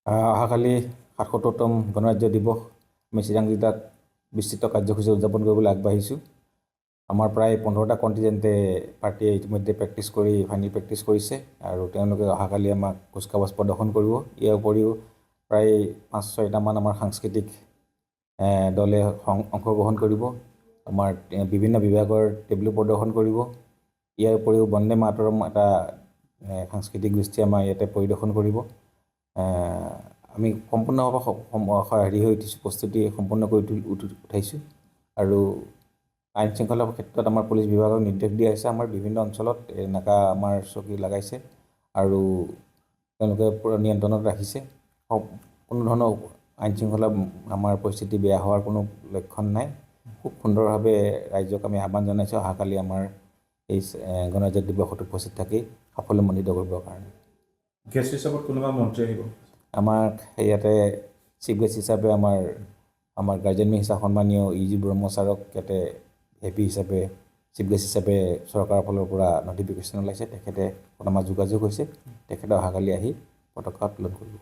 অহাকালি ৭৭তম গণৰাজ্য দিৱস আমি চিৰাং জিলাত বিস্তৃত কাৰ্যসূচী উদযাপন কৰিবলৈ আগবাঢ়িছোঁ। আমাৰ প্ৰায় 15টা কণ্টিজেণ্টে পাৰ্টীয়ে ইতিমধ্যে ফাইনেল প্ৰেক্টিছ কৰিছে আৰু তেওঁলোকে অহাকালি আমাক কুচকাৱাজ প্ৰদৰ্শন কৰিব। ইয়াৰ উপৰিও প্ৰায় 5-6টামান আমাৰ সাংস্কৃতিক দলে অংশগ্ৰহণ কৰিব। আমাৰ বিভিন্ন বিভাগৰ টেবলো প্ৰদৰ্শন কৰিব। ইয়াৰ উপৰিও বন্দে মাতৰম এটা সাংস্কৃতিক গোষ্ঠী আমাৰ ইয়াতে পৰিদৰ্শন কৰিব। আমি সম্পূৰ্ণভাৱে হেৰি হৈ উঠিছোঁ, প্ৰস্তুতি সম্পূৰ্ণ কৰি উঠাইছোঁ আৰু আইন শৃংখলাৰ ক্ষেত্ৰত আমাৰ পুলিচ বিভাগক নিৰ্দেশ দিয়া হৈছে। আমাৰ বিভিন্ন অঞ্চলত এনেকুৱা আমাৰ চকী লগাইছে আৰু তেওঁলোকে পূৰা নিয়ন্ত্ৰণত ৰাখিছে। কোনো ধৰণৰ আইন শৃংখলা আমাৰ পৰিস্থিতি বেয়া হোৱাৰ কোনো লক্ষণ নাই। খুব সুন্দৰভাৱে ৰাইজক আমি আহ্বান জনাইছোঁ অহাকালি আমাৰ এই গণৰাজ্য দিৱসত উপস্থিত থাকি সাফল্যমণ্ডিত কৰিবৰ কাৰণে। গেষ্ট হিচাপত কোনোবা মন্ত্ৰী আহিব? আমাক ইয়াতে চিফ গেষ্ট হিচাপে আমাৰ গাৰ্জেন মিনিষ্টাৰ সন্মানীয় ইজি ব্ৰহ্ম ছাৰক ইয়াতে হেপি হিচাপে চিফ গেষ্ট হিচাপে চৰকাৰৰ ফালৰ পৰা নটিফিকেশ্যন ওলাইছে। তেখেতে আমাৰ যোগাযোগ হৈছে, তেখেতে অহাকালি আহি পতাকা উত্তোলন কৰিব।